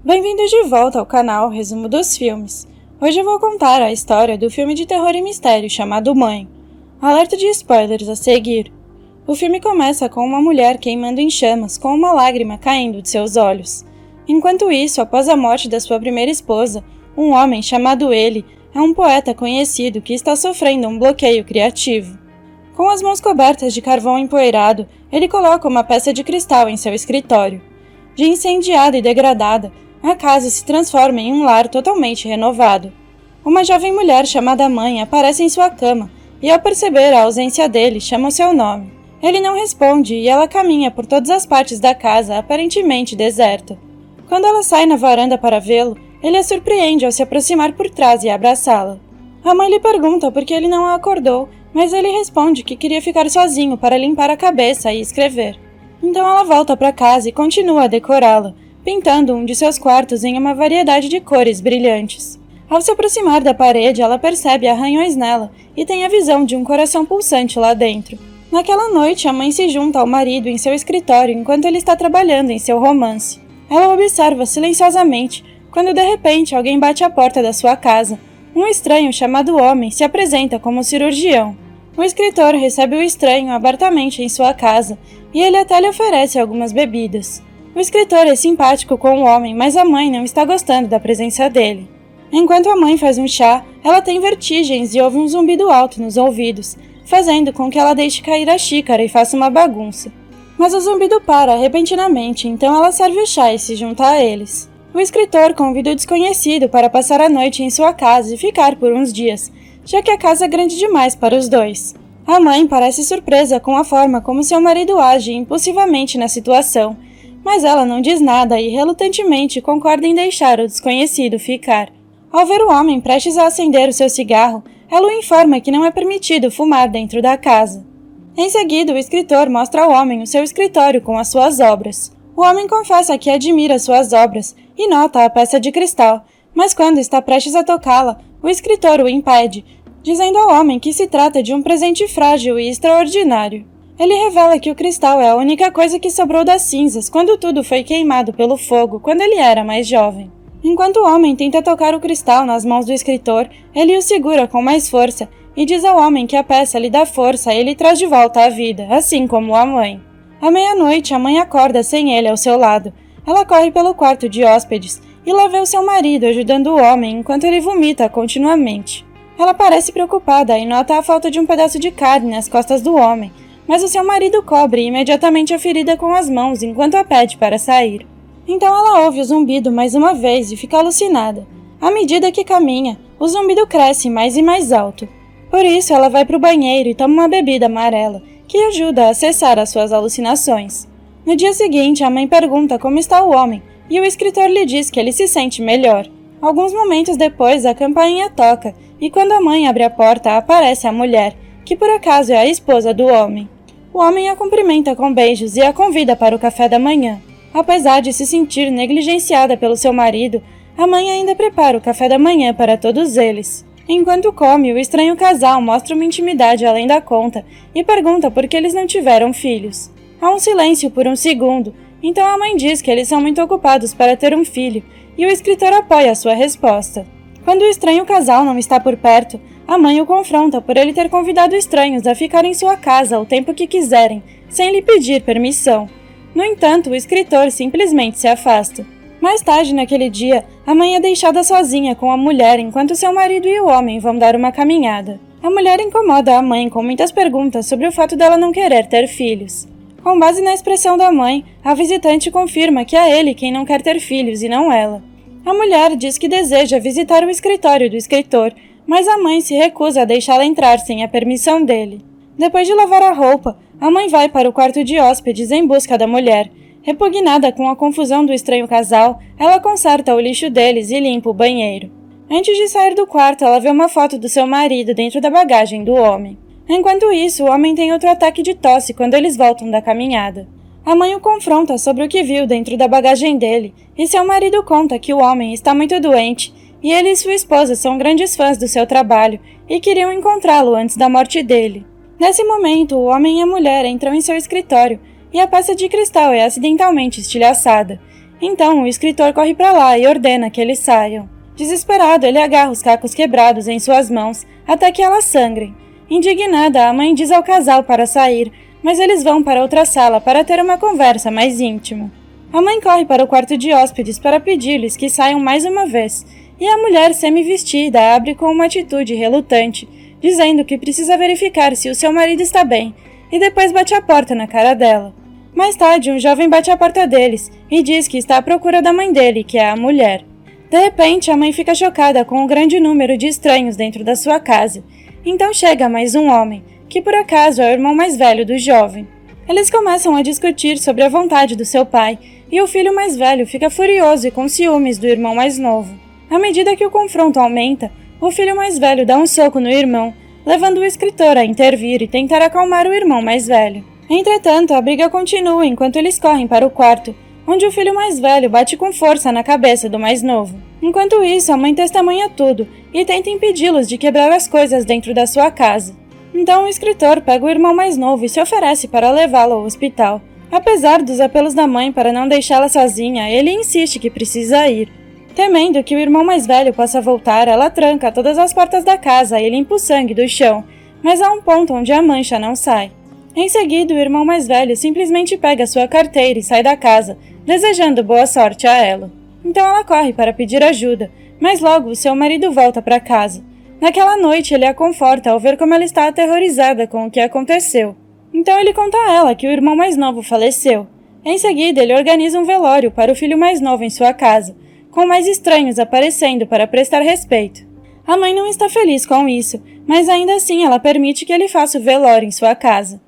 Bem-vindos de volta ao canal Resumo dos Filmes. Hoje eu vou contar a história do filme de terror e mistério chamado Mãe. Alerta de spoilers a seguir. O filme começa com uma mulher queimando em chamas, com uma lágrima caindo de seus olhos. Enquanto isso, após a morte da sua primeira esposa, um homem chamado Eli é um poeta conhecido que está sofrendo um bloqueio criativo. Com as mãos cobertas de carvão empoeirado, ele coloca uma peça de cristal em seu escritório. De incendiada e degradada, a casa se transforma em um lar totalmente renovado. Uma jovem mulher chamada Mãe aparece em sua cama e, ao perceber a ausência dele, chama o seu nome. Ele não responde e ela caminha por todas as partes da casa, aparentemente deserta. Quando ela sai na varanda para vê-lo, ele a surpreende ao se aproximar por trás e abraçá-la. A mãe lhe pergunta por que ele não a acordou, mas ele responde que queria ficar sozinho para limpar a cabeça e escrever. Então ela volta para casa e continua a decorá-la, pintando um de seus quartos em uma variedade de cores brilhantes. Ao se aproximar da parede, ela percebe arranhões nela e tem a visão de um coração pulsante lá dentro. Naquela noite, a mãe se junta ao marido em seu escritório enquanto ele está trabalhando em seu romance. Ela observa silenciosamente quando de repente alguém bate à porta da sua casa. Um estranho chamado Homem se apresenta como cirurgião. O escritor recebe o estranho abertamente em sua casa e ele até lhe oferece algumas bebidas. O escritor é simpático com o homem, mas a mãe não está gostando da presença dele. Enquanto a mãe faz um chá, ela tem vertigens e ouve um zumbido alto nos ouvidos, fazendo com que ela deixe cair a xícara e faça uma bagunça. Mas o zumbido para repentinamente, então ela serve o chá e se junta a eles. O escritor convida o desconhecido para passar a noite em sua casa e ficar por uns dias, já que a casa é grande demais para os dois. A mãe parece surpresa com a forma como seu marido age impulsivamente na situação, mas ela não diz nada e relutantemente concorda em deixar o desconhecido ficar. Ao ver o homem prestes a acender o seu cigarro, ela o informa que não é permitido fumar dentro da casa. Em seguida, o escritor mostra ao homem o seu escritório com as suas obras. O homem confessa que admira suas obras e nota a peça de cristal, mas quando está prestes a tocá-la, o escritor o impede, dizendo ao homem que se trata de um presente frágil e extraordinário. Ele revela que o cristal é a única coisa que sobrou das cinzas quando tudo foi queimado pelo fogo quando ele era mais jovem. Enquanto o homem tenta tocar o cristal nas mãos do escritor, ele o segura com mais força e diz ao homem que a peça lhe dá força e lhe traz de volta à vida, assim como a mãe. À meia-noite, a mãe acorda sem ele ao seu lado. Ela corre pelo quarto de hóspedes e lá vê o seu marido ajudando o homem enquanto ele vomita continuamente. Ela parece preocupada e nota a falta de um pedaço de carne nas costas do homem, mas o seu marido cobre imediatamente a ferida com as mãos enquanto a pede para sair. Então ela ouve o zumbido mais uma vez e fica alucinada. À medida que caminha, o zumbido cresce mais e mais alto. Por isso, ela vai para o banheiro e toma uma bebida amarela, que ajuda a acessar as suas alucinações. No dia seguinte, a mãe pergunta como está o homem, e o escritor lhe diz que ele se sente melhor. Alguns momentos depois, a campainha toca, e quando a mãe abre a porta, aparece a mulher, que por acaso é a esposa do homem. O homem a cumprimenta com beijos e a convida para o café da manhã. Apesar de se sentir negligenciada pelo seu marido, a mãe ainda prepara o café da manhã para todos eles. Enquanto come, o estranho casal mostra uma intimidade além da conta e pergunta por que eles não tiveram filhos. Há um silêncio por um segundo, então a mãe diz que eles são muito ocupados para ter um filho e o escritor apoia a sua resposta. Quando o estranho casal não está por perto, a mãe o confronta por ele ter convidado estranhos a ficar em sua casa o tempo que quiserem, sem lhe pedir permissão. No entanto, o escritor simplesmente se afasta. Mais tarde naquele dia, a mãe é deixada sozinha com a mulher enquanto seu marido e o homem vão dar uma caminhada. A mulher incomoda a mãe com muitas perguntas sobre o fato dela não querer ter filhos. Com base na expressão da mãe, a visitante confirma que é ele quem não quer ter filhos e não ela. A mulher diz que deseja visitar o escritório do escritor, mas a mãe se recusa a deixá-la entrar sem a permissão dele. Depois de lavar a roupa, a mãe vai para o quarto de hóspedes em busca da mulher. Repugnada com a confusão do estranho casal, ela conserta o lixo deles e limpa o banheiro. Antes de sair do quarto, ela vê uma foto do seu marido dentro da bagagem do homem. Enquanto isso, o homem tem outro ataque de tosse quando eles voltam da caminhada. A mãe o confronta sobre o que viu dentro da bagagem dele, e seu marido conta que o homem está muito doente, e ele e sua esposa são grandes fãs do seu trabalho e queriam encontrá-lo antes da morte dele. Nesse momento, o homem e a mulher entram em seu escritório, e a peça de cristal é acidentalmente estilhaçada. Então o escritor corre para lá e ordena que eles saiam. Desesperado, ele agarra os cacos quebrados em suas mãos até que elas sangrem. Indignada, a mãe diz ao casal para sair, mas eles vão para outra sala para ter uma conversa mais íntima. A mãe corre para o quarto de hóspedes para pedir-lhes que saiam mais uma vez, e a mulher semi-vestida abre com uma atitude relutante, dizendo que precisa verificar se o seu marido está bem, e depois bate a porta na cara dela. Mais tarde, um jovem bate a porta deles e diz que está à procura da mãe dele, que é a mulher. De repente, a mãe fica chocada com o grande número de estranhos dentro da sua casa. Então chega mais um homem, que por acaso é o irmão mais velho do jovem. Eles começam a discutir sobre a vontade do seu pai, e o filho mais velho fica furioso e com ciúmes do irmão mais novo. À medida que o confronto aumenta, o filho mais velho dá um soco no irmão, levando o escritor a intervir e tentar acalmar o irmão mais velho. Entretanto, a briga continua enquanto eles correm para o quarto, onde o filho mais velho bate com força na cabeça do mais novo. Enquanto isso, a mãe testemunha tudo e tenta impedi-los de quebrar as coisas dentro da sua casa. Então o escritor pega o irmão mais novo e se oferece para levá-lo ao hospital. Apesar dos apelos da mãe para não deixá-la sozinha, ele insiste que precisa ir. Temendo que o irmão mais velho possa voltar, ela tranca todas as portas da casa e limpa o sangue do chão, mas há um ponto onde a mancha não sai. Em seguida, o irmão mais velho simplesmente pega sua carteira e sai da casa, desejando boa sorte a ela. Então ela corre para pedir ajuda, mas logo seu marido volta para casa. Naquela noite, ele a conforta ao ver como ela está aterrorizada com o que aconteceu. Então ele conta a ela que o irmão mais novo faleceu. Em seguida, ele organiza um velório para o filho mais novo em sua casa, com mais estranhos aparecendo para prestar respeito. A mãe não está feliz com isso, mas ainda assim ela permite que ele faça o velório em sua casa.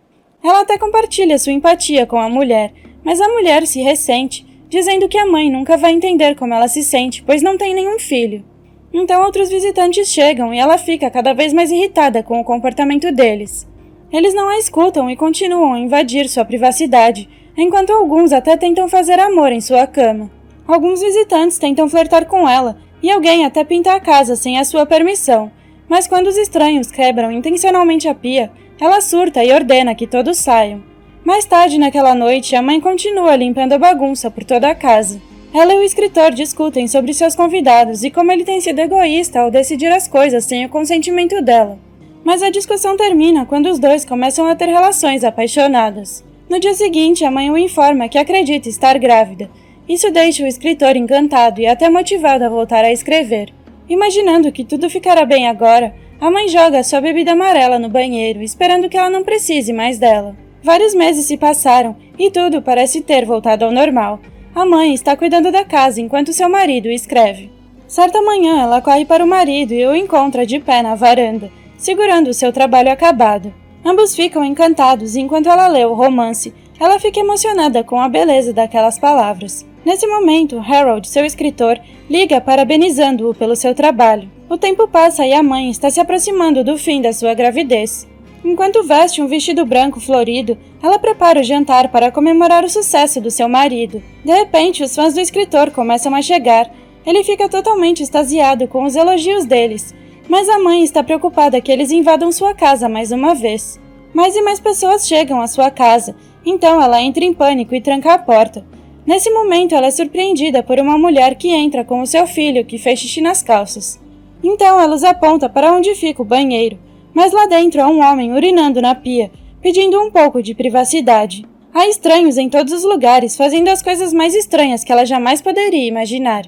Ela até compartilha sua empatia com a mulher, mas a mulher se ressente, dizendo que a mãe nunca vai entender como ela se sente, pois não tem nenhum filho. Então outros visitantes chegam e ela fica cada vez mais irritada com o comportamento deles. Eles não a escutam e continuam a invadir sua privacidade, enquanto alguns até tentam fazer amor em sua cama. Alguns visitantes tentam flertar com ela, e alguém até pinta a casa sem a sua permissão, mas quando os estranhos quebram intencionalmente a pia, ela surta e ordena que todos saiam. Mais tarde naquela noite, a mãe continua limpando a bagunça por toda a casa. Ela e o escritor discutem sobre seus convidados e como ele tem sido egoísta ao decidir as coisas sem o consentimento dela. Mas a discussão termina quando os dois começam a ter relações apaixonadas. No dia seguinte, a mãe o informa que acredita estar grávida. Isso deixa o escritor encantado e até motivado a voltar a escrever. Imaginando que tudo ficará bem agora, a mãe joga sua bebida amarela no banheiro, esperando que ela não precise mais dela. Vários meses se passaram e tudo parece ter voltado ao normal. A mãe está cuidando da casa enquanto seu marido escreve. Certa manhã, ela corre para o marido e o encontra de pé na varanda, segurando o seu trabalho acabado. Ambos ficam encantados enquanto ela lê o romance. Ela fica emocionada com a beleza daquelas palavras. Nesse momento, Harold, seu escritor, liga parabenizando-o pelo seu trabalho. O tempo passa e a mãe está se aproximando do fim da sua gravidez. Enquanto veste um vestido branco florido, ela prepara o jantar para comemorar o sucesso do seu marido. De repente, os fãs do escritor começam a chegar. Ele fica totalmente extasiado com os elogios deles, mas a mãe está preocupada que eles invadam sua casa mais uma vez. Mais e mais pessoas chegam à sua casa, então ela entra em pânico e tranca a porta. Nesse momento, ela é surpreendida por uma mulher que entra com o seu filho, que fez xixi nas calças. Então ela os aponta para onde fica o banheiro, mas lá dentro há um homem urinando na pia, pedindo um pouco de privacidade. Há estranhos em todos os lugares, fazendo as coisas mais estranhas que ela jamais poderia imaginar.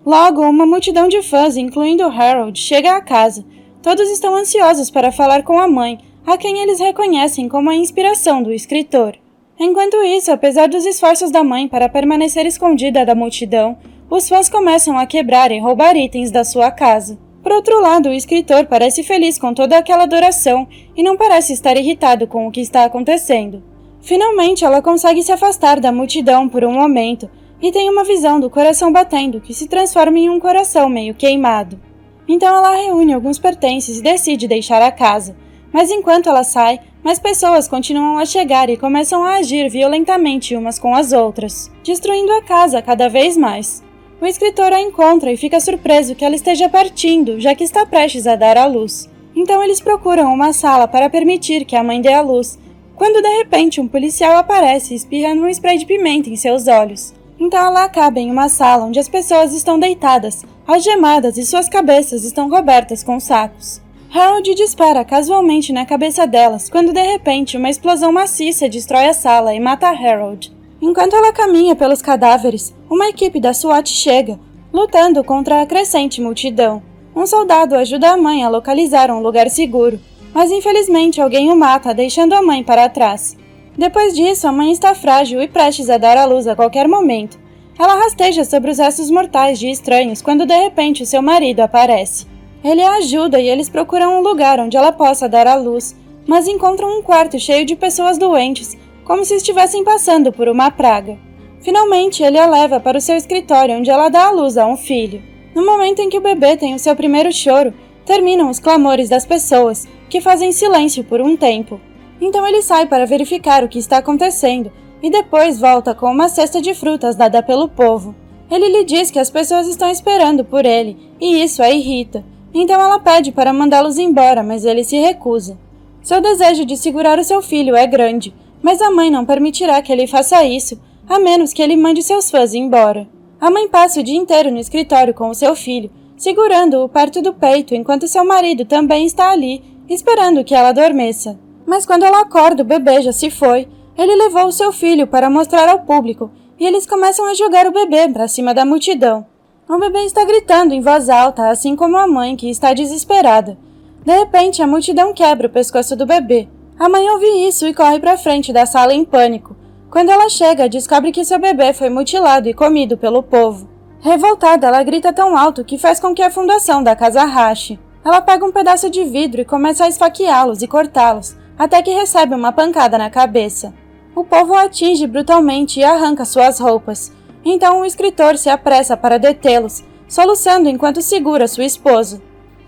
Logo, uma multidão de fãs, incluindo Harold, chega à casa. Todos estão ansiosos para falar com a mãe, a quem eles reconhecem como a inspiração do escritor. Enquanto isso, apesar dos esforços da mãe para permanecer escondida da multidão, os fãs começam a quebrar e roubar itens da sua casa. Por outro lado, o escritor parece feliz com toda aquela adoração e não parece estar irritado com o que está acontecendo. Finalmente, ela consegue se afastar da multidão por um momento e tem uma visão do coração batendo que se transforma em um coração meio queimado. Então ela reúne alguns pertences e decide deixar a casa. Mas enquanto ela sai, mais pessoas continuam a chegar e começam a agir violentamente umas com as outras, destruindo a casa cada vez mais. O escritor a encontra e fica surpreso que ela esteja partindo, já que está prestes a dar à luz. Então eles procuram uma sala para permitir que a mãe dê à luz, quando de repente um policial aparece espirrando um spray de pimenta em seus olhos. Então ela acaba em uma sala onde as pessoas estão deitadas, algemadas e suas cabeças estão cobertas com sacos. Harold dispara casualmente na cabeça delas quando de repente uma explosão maciça destrói a sala e mata Harold. Enquanto ela caminha pelos cadáveres, uma equipe da SWAT chega, lutando contra a crescente multidão. Um soldado ajuda a mãe a localizar um lugar seguro, mas infelizmente alguém o mata, deixando a mãe para trás. Depois disso, a mãe está frágil e prestes a dar à luz a qualquer momento. Ela rasteja sobre os restos mortais de estranhos quando de repente o seu marido aparece. Ele a ajuda e eles procuram um lugar onde ela possa dar à luz, mas encontram um quarto cheio de pessoas doentes, como se estivessem passando por uma praga. Finalmente, ele a leva para o seu escritório onde ela dá à luz a um filho. No momento em que o bebê tem o seu primeiro choro, terminam os clamores das pessoas, que fazem silêncio por um tempo. Então ele sai para verificar o que está acontecendo e depois volta com uma cesta de frutas dada pelo povo. Ele lhe diz que as pessoas estão esperando por ele e isso a irrita. Então ela pede para mandá-los embora, mas ele se recusa. Seu desejo de segurar o seu filho é grande, mas a mãe não permitirá que ele faça isso, a menos que ele mande seus fãs embora. A mãe passa o dia inteiro no escritório com o seu filho, segurando-o perto do peito enquanto seu marido também está ali, esperando que ela adormeça. Mas quando ela acorda, o bebê já se foi. Ele levou o seu filho para mostrar ao público e eles começam a jogar o bebê para cima da multidão. O bebê está gritando em voz alta, assim como a mãe, que está desesperada. De repente, a multidão quebra o pescoço do bebê. A mãe ouve isso e corre para frente da sala em pânico. Quando ela chega, descobre que seu bebê foi mutilado e comido pelo povo. Revoltada, ela grita tão alto que faz com que a fundação da casa rache. Ela pega um pedaço de vidro e começa a esfaqueá-los e cortá-los, até que recebe uma pancada na cabeça. O povo a atinge brutalmente e arranca suas roupas. Então o escritor se apressa para detê-los, soluçando enquanto segura sua esposa.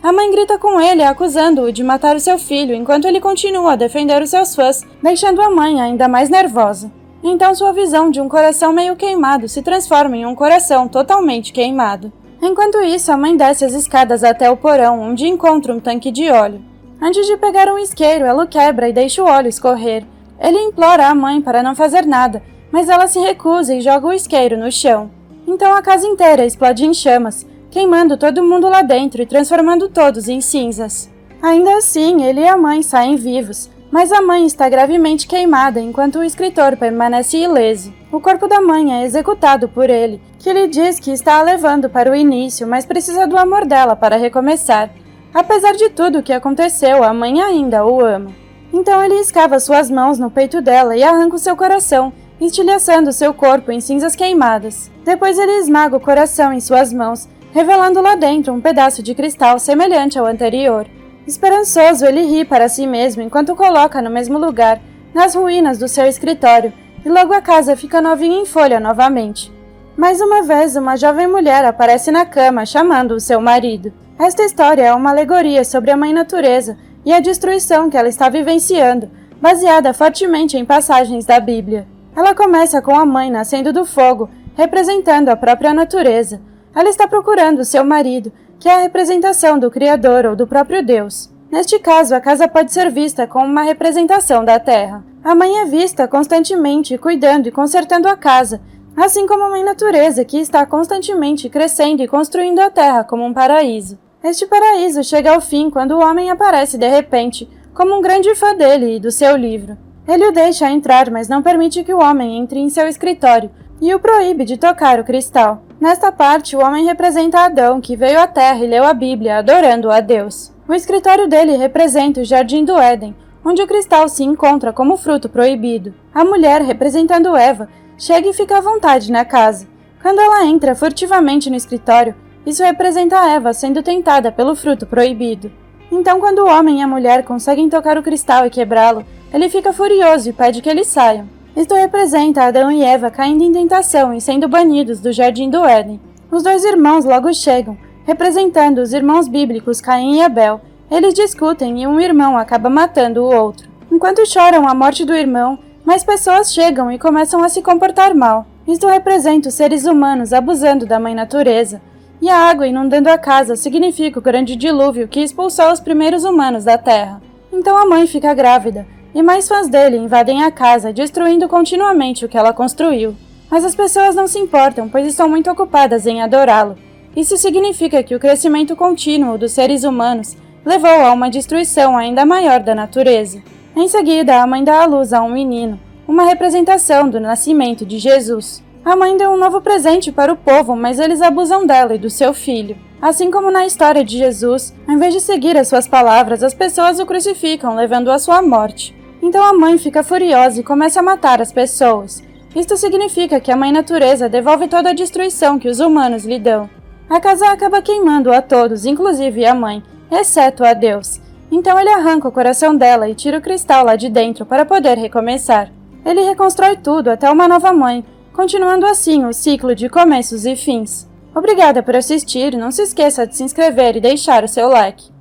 A mãe grita com ele, acusando-o de matar o seu filho, enquanto ele continua a defender os seus fãs, deixando a mãe ainda mais nervosa. Então sua visão de um coração meio queimado se transforma em um coração totalmente queimado. Enquanto isso, a mãe desce as escadas até o porão, onde encontra um tanque de óleo. Antes de pegar um isqueiro, ela o quebra e deixa o óleo escorrer. Ele implora à mãe para não fazer nada, mas ela se recusa e joga o isqueiro no chão. Então a casa inteira explode em chamas, queimando todo mundo lá dentro e transformando todos em cinzas. Ainda assim, ele e a mãe saem vivos, mas a mãe está gravemente queimada enquanto o escritor permanece ileso. O corpo da mãe é executado por ele, que lhe diz que está a levando para o início, mas precisa do amor dela para recomeçar. Apesar de tudo o que aconteceu, a mãe ainda o ama. Então ele escava suas mãos no peito dela e arranca o seu coração, estilhaçando seu corpo em cinzas queimadas. Depois ele esmaga o coração em suas mãos, revelando lá dentro um pedaço de cristal semelhante ao anterior. Esperançoso, ele ri para si mesmo enquanto o coloca no mesmo lugar, nas ruínas do seu escritório, e logo a casa fica novinha em folha novamente. Mais uma vez, uma jovem mulher aparece na cama, chamando o seu marido. Esta história é uma alegoria sobre a Mãe Natureza e a destruição que ela está vivenciando, baseada fortemente em passagens da Bíblia. Ela começa com a mãe nascendo do fogo, representando a própria natureza. Ela está procurando seu marido, que é a representação do Criador ou do próprio Deus. Neste caso, a casa pode ser vista como uma representação da terra. A mãe é vista constantemente cuidando e consertando a casa, assim como a Mãe Natureza, que está constantemente crescendo e construindo a terra como um paraíso. Este paraíso chega ao fim quando o homem aparece de repente, como um grande fã dele e do seu livro. Ele o deixa entrar, mas não permite que o homem entre em seu escritório e o proíbe de tocar o cristal. Nesta parte, o homem representa Adão, que veio à Terra e leu a Bíblia, adorando a Deus. O escritório dele representa o Jardim do Éden, onde o cristal se encontra como fruto proibido. A mulher, representando Eva, chega e fica à vontade na casa. Quando ela entra furtivamente no escritório, isso representa Eva sendo tentada pelo fruto proibido. Então, quando o homem e a mulher conseguem tocar o cristal e quebrá-lo, ele fica furioso e pede que eles saiam. Isto representa Adão e Eva caindo em tentação e sendo banidos do Jardim do Éden. Os dois irmãos logo chegam, representando os irmãos bíblicos Caim e Abel. Eles discutem e um irmão acaba matando o outro. Enquanto choram a morte do irmão, mais pessoas chegam e começam a se comportar mal. Isto representa os seres humanos abusando da Mãe Natureza. E a água inundando a casa significa o grande dilúvio que expulsou os primeiros humanos da Terra. Então a mãe fica grávida, e mais fãs dele invadem a casa, destruindo continuamente o que ela construiu. Mas as pessoas não se importam, pois estão muito ocupadas em adorá-lo. Isso significa que o crescimento contínuo dos seres humanos levou a uma destruição ainda maior da natureza. Em seguida, a mãe dá à luz a um menino, uma representação do nascimento de Jesus. A mãe deu um novo presente para o povo, mas eles abusam dela e do seu filho. Assim como na história de Jesus, ao invés de seguir as suas palavras, as pessoas o crucificam, levando-o à sua morte. Então a mãe fica furiosa e começa a matar as pessoas. Isto significa que a mãe natureza devolve toda a destruição que os humanos lhe dão. A casa acaba queimando a todos, inclusive a mãe, exceto a Deus. Então ele arranca o coração dela e tira o cristal lá de dentro para poder recomeçar. Ele reconstrói tudo até uma nova mãe, continuando assim o ciclo de começos e fins. Obrigada por assistir, não se esqueça de se inscrever e deixar o seu like.